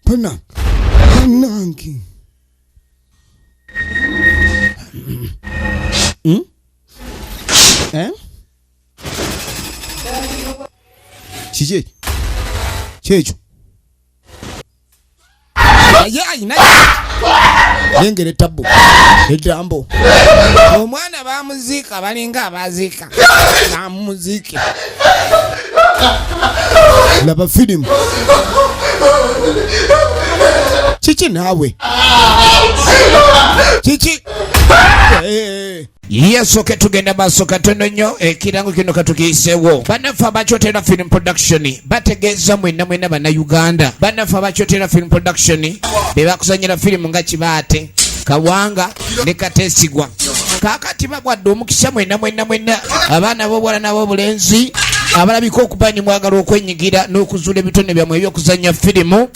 Pana nangi Chiche Checho Ayina Nengere tabu Edambo Omwana bamuzika balinga abazika na muziki Laba film Chichi nawe Chichi Yeso ketugenda basoka tono nyo ekirango kino katukisewo banafa bachotera film production bategeza mwena bana Uganda banafa bachotera film production beba kusanyira film nga kibate kawanga ne katesigwa kakati babwadde omukisha mwena abana bo bwala nabo bulenzi abalabiko okubanyi mwagala okwenyigira n'okuzula ebitone byamwe ebyokuzanya filimu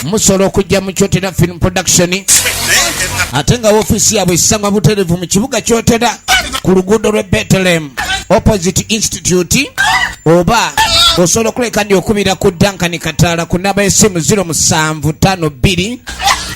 musolo okujja mu Kyotera film production atenga ofisi yabwe isangwa buterevu mu kibuga Kyotera ku luguudo lwe Bethlehem opposite institute oba osobola okuleka ndi okubira ku Duncan kataala ku namba y'essimu 0752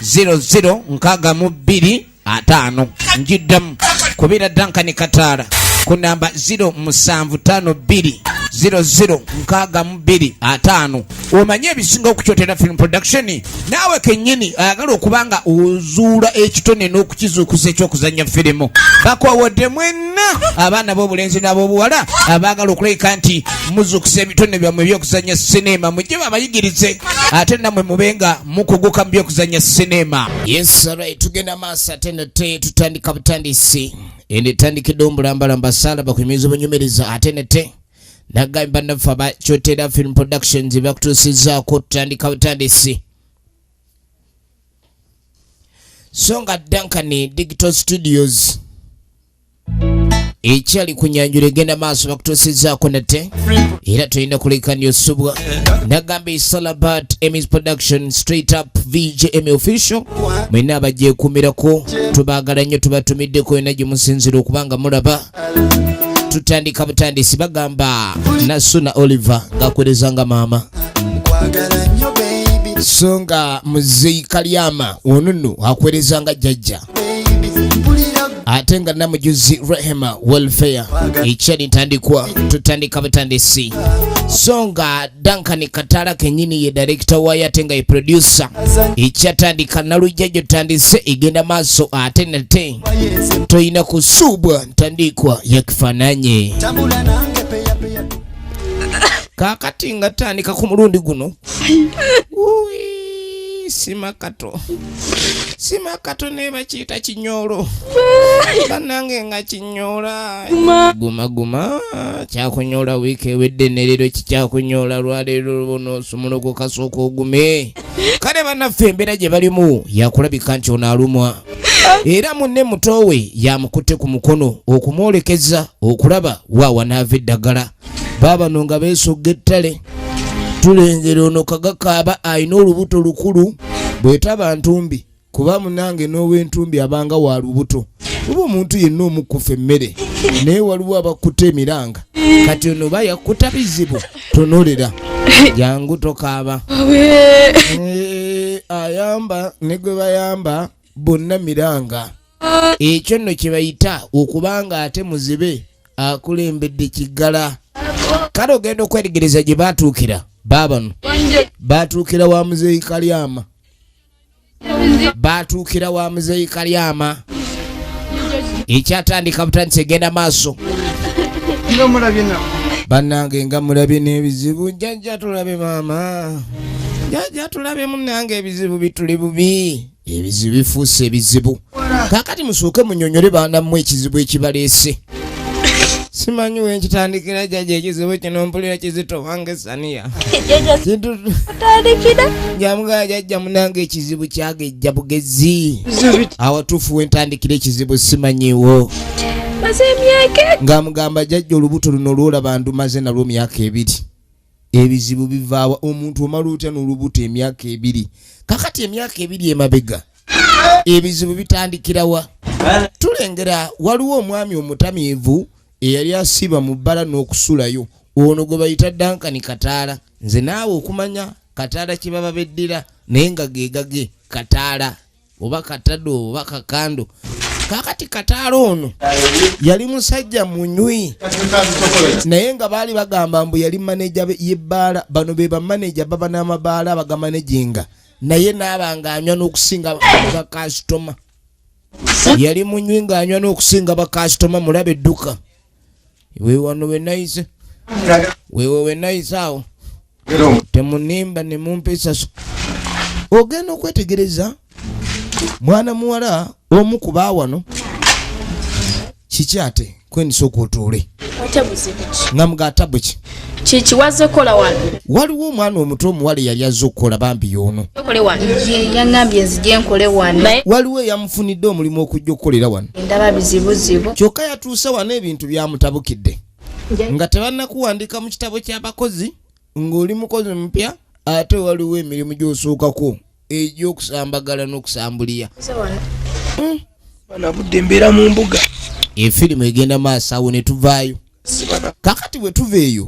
0062 njiddamu kubira Duncan kataala ku namba 0752 0062 omanye ebisinga okukyotera film production naawe kennyini ayagala okubanga ozuula ekitone n'okukizuukusa ekyokuzanya firimu bakwawodde mwenna abaana b'obulenzi n'ab'obuwala abaagala okuleka nti muzuukusa ebitone byammwe ebyokuzanya sinema mujje babayigirize ate nammwe mubenga mukuguka mu byokuzanya sinema. Yes, right, tugenda maaso ate nate tutandika butandisi endetandikidde ombulambalamba sala bakunyumiza obanyumiririza ate nate nagamba nafa ba Kyotera film productions bakutusizaako tutandika butandisi songa Duncan digital studios ekyali kunyanjula egenda maaso bakutusizaako nate era tulina kulekanya osubwa nagamba isalabat Emmy's production straight up VJ Emmy official mwena abagyekumirako tubaagala nnyo tubatumiddeko ena gye musinzira okubanga mulaba tutandika butandisi bagamba Nasuna Oliver ngakwerezanga mama songa muzeyi Kalyama onunu akwerezanga jjajja atenga namujuzi Rehema welfare ekyali ntandikwa tutandika butandisi songa Duncan kataala kenyini ye director wayo atenga ye producer ekyatandika NALUJJA gyotandise egenda maaso ate nate toyina kusubwa ntandikwa yakifananye kakati nga tandika ku mulundi guno simakato neba kiyita kinyolo banange nga kinyola guma kyakunyola wiiki ewedde nerero kikyakunyola lwaleero lubono sumulogo kasooka ogume kale bannaffe embeera gye balimu yakulabika nti ono alumwa era munne mutowe yamukutte ku mukono okumwolekeza okulaba waawa naava eddagala baabano nga beesogga ettale tulengera ono kagakaaba ayina olubuto lukulu bwetaba ntumbi kuba munange n'ow'entumbi abanga wa lubuto kuba omuntu yenna omukufa emmere naye waliwo abakuta emiranga kati ono bayakuta bizibu tonolera jangu tokaaba ayamba ne gwe bayamba bonna miranga ekyo nno kye bayita okubanga ate muzibe akulembedde kiggala kale ogenda okweregereza gye baatuukira baabano baatuukira wa muzeyi Kalyama baatuukira wa muzeyi Kalyama ekyatandika butandisi egenda maaso bannange nga mulabye n'ebizibu jjajja tulabe maama jjajja tulabe munnange ebizibu bituli bubi ebizibu bifuuse ebizibu kaakati musooke munyonyole baanammwe ekizibu ekibaleese simanyi wenkitandikira jjajja ekizibu kino mpulira kizito wange saniya jamugaa jjajja munange ekizibu kyagejja bugezi awatuufu wentandikira ekizibu simanyiwo nga mugamba jjajja olubuto luno lwolaba ndumaze nalwo myaka 2 ebizibu bivaawa omuntu omala otya n'olubuto emyaka 2 kakati emyaka 2 emabega ebizibu bitandikirawa tulengera waliwo omwami omutamiivu eyali asiba mu bbala n'okusulayo ono gwe bayita Duncan kataala nze naawe okumanya kataala kye baba beddira nenga gegage kataala oba katado oba kakando kakati kataala ono yali musajja munywi naye nga baali bagamba mbu yali maneja y'ebbaala bano be bamaneja baba n'amabaala abagamanejinga naye n'abanga anywa n'okusinga bakasitoma yali munywi ng'anywa n'okusinga bakasitoma mulabe edduka weewano wenayise weewo wenayise awo temunimba ne mumpesaso ogenda okwetegereza mwana muwala omu ku baawano kiki ate kwenisa okutuule nga mugatabu ki kiki wazze kola wano waliwo omwana omuto omuwala yali azze okukola bambi y'ono yangambye nzije nkole wano waliwo eyamufunidde omulimu okujja okukolera wano ndaba bizibuzibu kyokka yatuuse wano ebintu byamutabukidde nga tebannakuwandiika mu kitabo ky'abakozi ng'oli mukozi mupya ate waliwo emirimu gy'osookako egy'okusambagala n'okusambuliya banabudde mbeera mu mbuga efirimu egenda maaso awo ne tuvaayo kakati bwe tuva eyo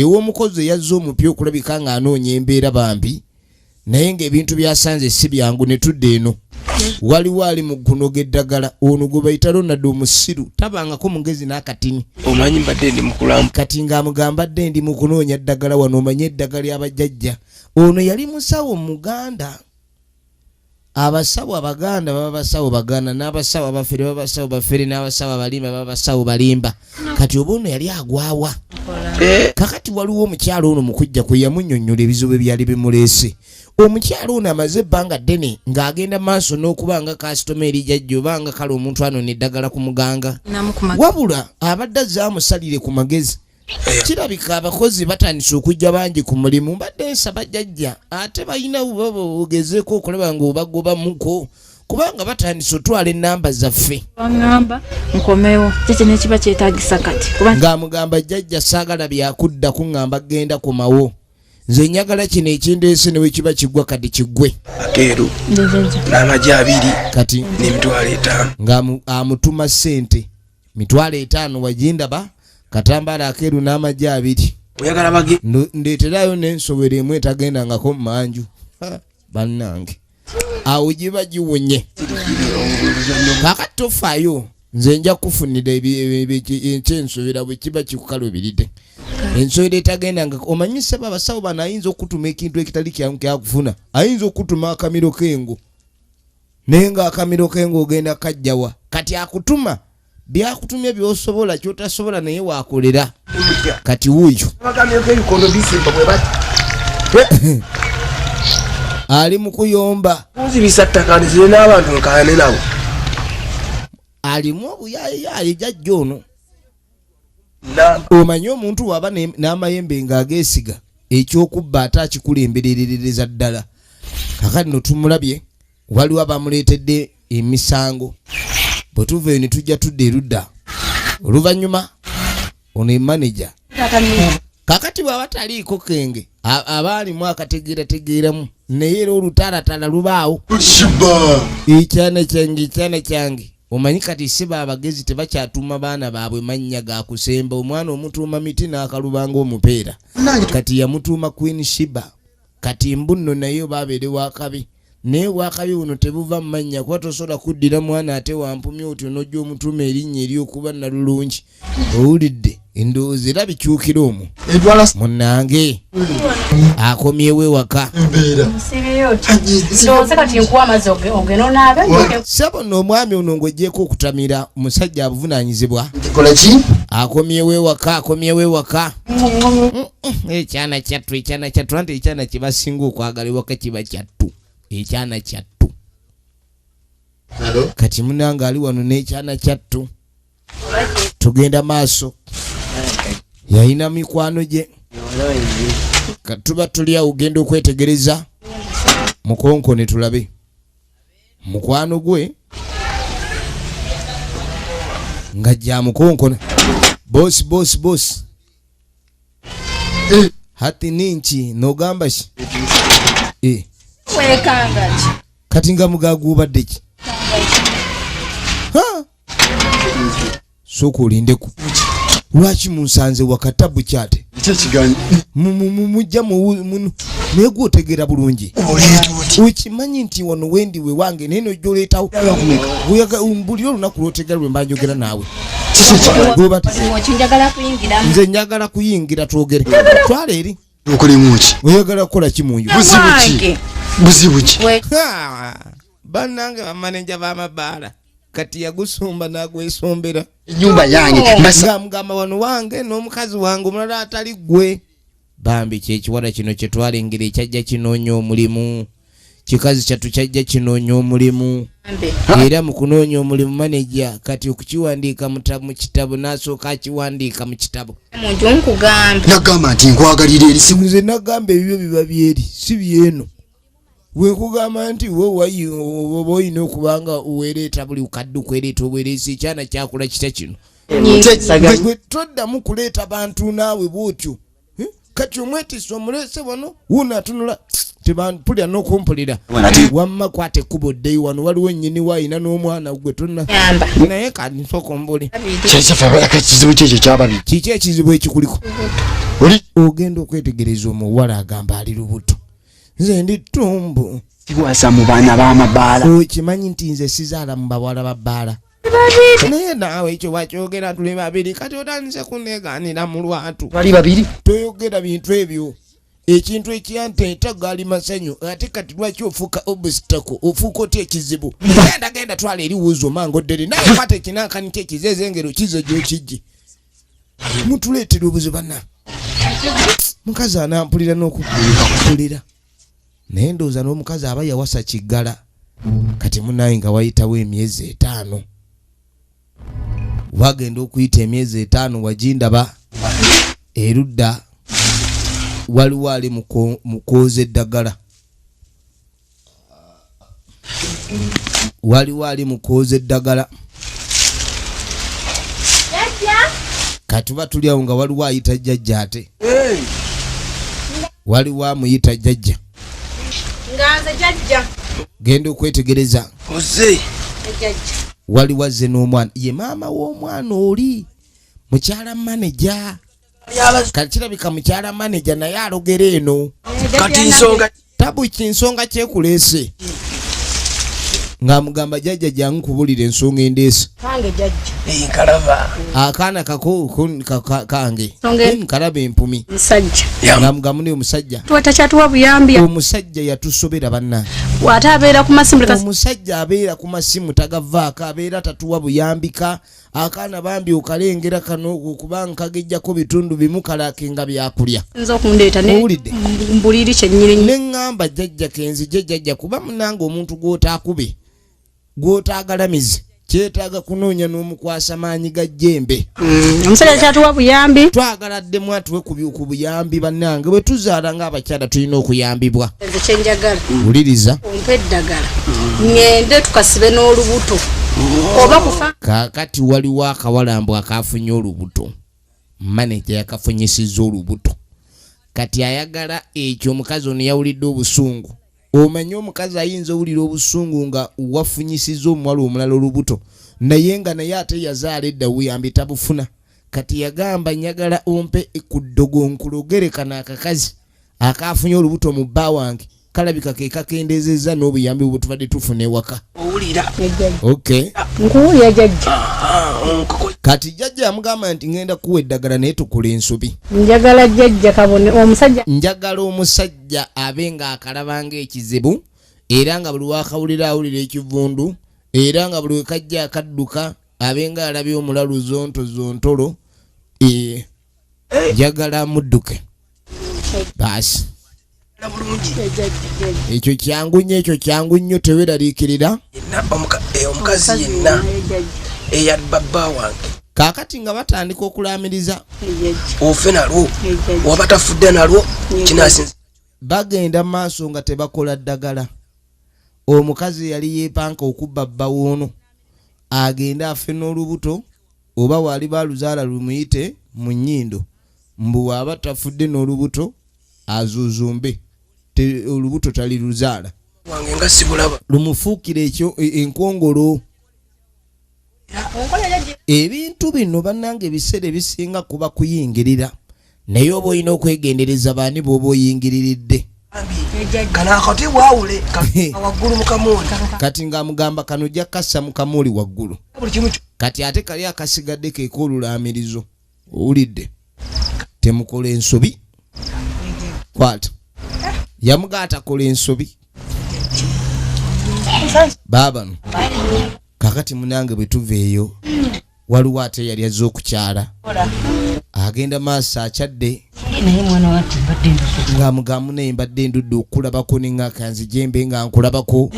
ew'omukozi eyazze omupya okulabika ng'anoonya embeera bambi naye ng'ebintu byasanze si byangu ne tudda eno waliwo ali mu kunoga eddagala ono gwe bayita Ronaldo omusiru tabangako mugezi n'akatini omanyi mbadde ndi mukulamu kati ng'amugambadde ndi mu kunoonya eddagala wano omanye eddagala ly'abajjajja ono yali musawo muganda abasawo abaganda baba basawo baganda n'abasawo abafere baba basawo bafere n'abasawo abalimba baba basawo balimba kati oba ono yali agwawa kakati waliwo omukyalo ono mukujja kwe yamunnyonnyola ebizibu ebyali bimuleese omukyalo ono amaze ebbanga ddene ng'agenda maaso n'okuba nga kasitoma eri jjajja oba nga kale omuntu anona eddagala ku muganga wabula abadde zaamusalire ku magezi kirabika abakozi batandise okujja bangi ku mulimu mbadde nsaba jjajja ate balina ogezeeko okulaba ng'obagobamuko kubanga batandise otwala ennamba zaffe wangamba nkomewo kiki nekiba kyetagisa kati ng'amugamba jjajja saagala byakudda kuŋŋamba genda komawo nze njagala kino ekindeese ne wekiba kiggwa kati kiggwe akeeru n'amagi 2 kati n'emitwalo 5 ng'amutuma ssente mitwalo 5 wagindaba katambaala akeeru n'amagi 2 oyagala bage ndeeterayo n'ensobera emu etagendangako mu manju bannange awo giba giwonye kakati tofaayo nze nja kufunira ekyensobera bwe kiba kikukalubiridde ensobera etagendanga omanyise abasawo bano ayinza okutuma ekintu ekitali kyangu kyakufuna ayinza okutuma akamiro k'engo naye nga akamiro k'engo ogenda kajjawa kati akutuma byakutumye byosobola kyotasobola naye waakolera kati wuuyo ali mu kuyomba nzibisa ttaka nzire n'abantu nkaane nabo alimu obuyayiyayi jjajja ono omanyi omuntu waba n'amayembe ng'ageesiga ekyokubba ate akikulembererereza ddala kakati no tumulabye waliwo abamuleetedde emisango bwe tuva eyo ne tujja tudda erudda oluvannyuma ono emaneja kakati bw'aba taliiko kenge abaalimu akategeerategeeramu naye era olutalatala lubaawo ekyana kyange omanyi kati si baabagezi tebakyatuuma baana baabwe mannya ga kusemba omwana omutuuma miti n'akalubanga omupeera kati yamutuuma Queen Shiba kati mbunno naye baabeere wakabi naye wakabi buno tebuva mu mannya kuba tosobola kuddira mwana ate wampumya oti onojja omutuuma erinnya eryokuba nalulungi owulidde endowooza era bikyukira omwo munnange akomyewo ewaka sabo n'omwami ono ng'oggyeko okutamira omusajja abuvunaanyizibwa akomyewo ewaka ekyana kyattu anti ekyana kye basinga okwagala ewaka kiba kyattu ekyana kyattu kati munange ali wano n'ekyana kyattu tugenda maaso yalina mikwano gye katuba tuli awo ugenda okwetegereza mukonkone tulabe mukwano gwe nga jja mukonkona bosi hati ninki nogamba ki kati nga mugagubadde ki sooka olindeku lwaki munsanze wakatabu kyate mujja muno naye gwotegeera bulungi okimanyi nti wano wendi we wange naye nojja oleetawo buli olunaku lwotegera lwe mba njogera naawe nze njagala kuyingira twogere twala eri oyagala kukola kimunju buzibu ki bannange bamaneja b'amabaala kati yagusumba n'agwesombera ennyumba yange mugamba wano wange n'omukazi wange omulala atali gwe bambi kyekiwala kino kye twalengera ekyajja kinoonya omulimu kikazi kyattu kyajja kinoonya omulimu era mu kunoonya omulimu maneja kati okukiwandiika mu kitabo n'asooka akiwandiika mu kitabo nagamba nti nkwagalira eri nze nagamba ebyo biba byeri si byeno wekugamba nti oba olina okubanga weereeta buli kadde okwereeta obwereesi ekyana kyakula kita kino gwe toddamu kuleeta bantu naawe bwotyo kati omwetisa omulese wano wuno atunula tebampulira n'okumpulira wamma kwata ekkubo ddeyo wano waliwo nnyini waayina n'omwana gwe tonna naye kandi nsooka ombuli kizibu kyekyo kyababiri kiki ekizibu ekikuliko ogenda okwetegereza omuwala agamba ali lubuto nze ndi ttumbu sikwasa mu baana b'amabaala okimanyi nti nze sizaala mu bawala ba bbaala naye naawe ekyo wakyogera tuli babiri kati otandise kuneegaanira mu lwatu bali babiri toyogera bintu ebyo ekintu ekyanteeta gaali masanyu ate kati lwaki ofuuka obusitako ofuuka otya ekizibu genda twala eriwuuzo mango ddere naye kwata ekinankaniko ekizeze engero kizo gyokijje mutuleetera obuzibu banna mukazi anampulira n'okupulira naye ndowooza n'omukazi aba yawasa kiggala kati munaye nga wayitawo emyezi 5 wagenda okuyita emyezi 5 wagindaba erudda waliwo ali mukooza eddagala kati tuba tuli awo nga waliwo ayita jjajja ate waliwo amuyita jjajja nganze jjajja genda okwetegereza oze waliwo azze n'omwana ye maama w'omwana oli mukyala maneja kati kirabika mukyala maneja naye alogera eno kati nsonga tabu kinsonga kyekuleese ng'amugamba jjajja jangu kubulira ensonga endeese kange jjajja nkalaba akaana kange nkalaba empumi musajja ng'amugamba ne omusajja tuwatakyatuwa buyambi omusajja yatusobera bannange wate abeera ku masimu omusajja abeera ku masimu tagavaako abeera tatuwa buyambika akaana bambi okalengera kano okubanga kagejjako bitundu bimu kalakenga byakulya nza okundeeta owulidde mbuliri kyennyini neŋŋamba jjajja kenzije jjajja kuba munange omuntu gw'otaakube gw'otaagalamize kyetaaga kunoonya n'omukwasa maanyi ga jjembe omusajja kyatuwa buyambi twagala ddemu atuwe ku buyambi bannange bwe tuzaala ng'abakyala tulina okuyambibwa nze kyenjagala wuliriza ompe eddagala ŋŋende tukasibe n'olubuto oba kufa kaakati waliwo akawalambu akaafunye olubuto maneja yakafunyisizza olubuto kati ayagala ekyo omukazi ono yawulidde obusungu omanyi omukazi ayinza owulira obusungu nga wafunyisiza omuwala omulala olubuto naye nga naye ate yazaala edda buyambi tabufuna kati yagamba nyagala ompe ku ddogo nkulogere kano akakazi akaafunye olubuto mu bba wange kalabika ke kakendezezza n'obuyambi bwe tubadde tufuna ewaka owulira okay nkuwulira jjajja kati jjajja yamugamba nti ngenda kuwa eddagala naye tukula ensobi njagala jjajja kabone omusajja njagala omusajja abe nga akalaba ng'ekizibu era nga buli wakawulira awulira ekivundu era nga buli wekajja akadduka abe nga alabye omulalu zontolo njagala amudduke baasi ekyo kyangu nnyo teweeraliikirira omukazi yenna eyali babba wange kaakati nga batandika okulaamiriza ofe nalwo waba tafudde nalwo kinasinza bagenda maaso nga tebakola ddagala omukazi yali yeepanka okubba bba woono agenda afe n'olubuto oba waali baluzaala lumuyite mu nnyindo mbu waaba tafudde n'olubuto azuzumbe olubuto tali luzaala wange nga sibulaba lumufuukira ekyo enkongolo ebintu bino bannange ebiseera ebisinga kuba kuyingirira naye oba olina okwegendereza baani bw'oba oyingiriridde kana akati bwawule waggulu mu kamooli kati ng'amugamba kano ojja kassa mu kamooli waggulu buli kimu kati ate kali akasigadde keeko olulaamirizo owulidde temukola ensobi kwata yamugaata kola ensobi baabano kakati munange bwe tuva eyo waliwo ate yali azze okukyala agenda maaso akyadde ng'amugamu naye mbadde ndudde okulabako neŋŋakanzi jembe nga nkulabako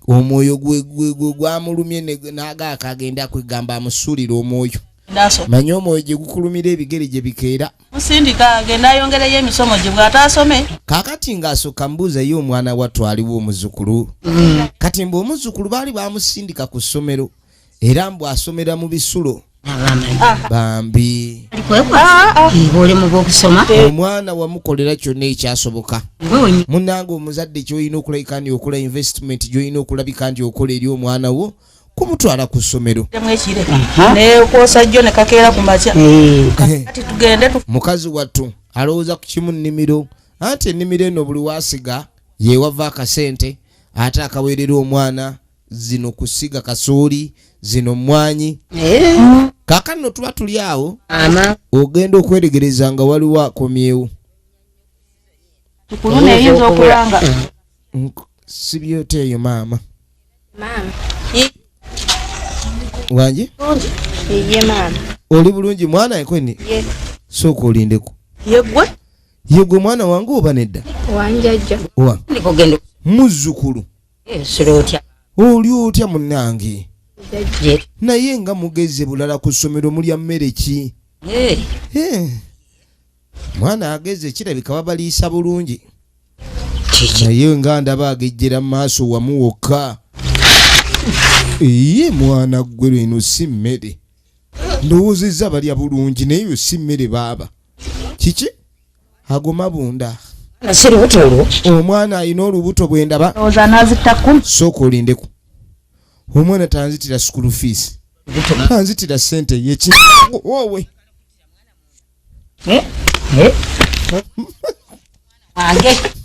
omwoyo gwamulumye n'agaaka agenda kwegamba amusuulira omwoyo manyi omwoyo gye gukulumira ebigere gye bikeera musindika agenda ayongereyo emisomo gye bw'ataasome kaakati ng'asooka mbuuza ye omwana wattu aliwo omuzukulu kati mbu omuzukulu baali bamusindika ku ssomero era mbu asomera mu bisulo bambi omwana wamukolera kyonna ekyasoboka munnange omuzadde kyolina okulabika nti okola investment gyolina okulabika nti okola eri omwana wo kumutwala ku ssomero nekwosa jjo nekakeera ku makya kati tugende mukazi wattu alowooza ku kimu nnimiro anti ennimiro eno buli wasiga yewava akasente ate akaweerera omwana zino kusiga kasooli zino mmwanyi kaakano no tuba tuli awo ogenda okweregereza nga waliwo akomyewo tukulu neyinza okulanga sibyoteeyo maama wanje ye maama oli bulungi mwana ekweni sooka olindeku yegwe mwana wange oba nedda wanjajja wa muzzukulu oli otya munnange naye nga mugeze bulala ku ssomero mulya mmere ki mwana ageze kirabika babaliisa bulungi naye nga ndaba agejjera mu maaso wamu wokka ye mwana gwe lweno si mmere ndowoozezza balya bulungi naye yo si mmere baaba kiki agoma bunda omwana alina olubuto bwe ndaba sooka olindeku omwana tanzitira school fees tanzitira sente yeki wowe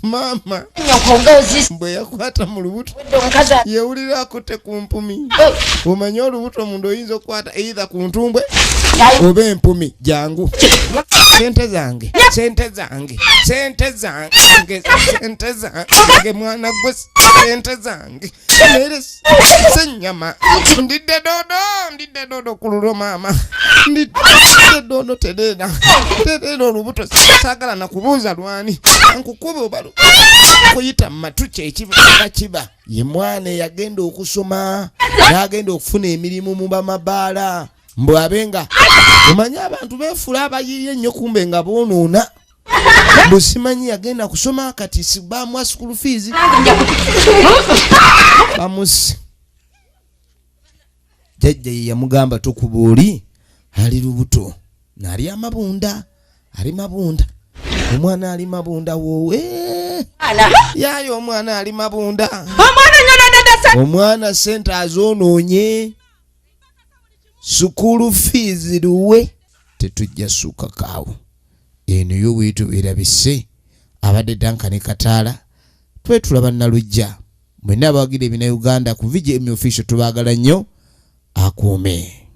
mama bwe yakwata mu lubuto yewulira akutte ku mpumi omanye olubuto mundu oyinza okukwata eitha ku ntumbwe oba empumi jangu sente zange mwana gwe sente zange mere senyama ndidde dodo ku lulo mama ndidde dodo terera olubuto saagala nakubuuza lwani ankukuba obalu kuyita matu kiba ye mwana yagenda okusoma yagenda okufuna emirimu mu bamabaala mbu abenga omanyi abantu beefula abayiye ennyo kumbe nga boonoona mbu simanyi yagenda kusoma kati sibamuwa school fees bamusi jjajja ye yamugamba tokuba oli ali lubuto naali amabunda ali mabunda omwana ali mabunda woowe yayo omwana ali mabunda omwana sente azoonoonye school fees luwe tetujja suuka kaawo eno yo bwetu berabise abadde Duncan Kataala twetulaba NALUJJA mwenna abawagira ebina Uganda ku VGM official tubaagala nnyo akuume.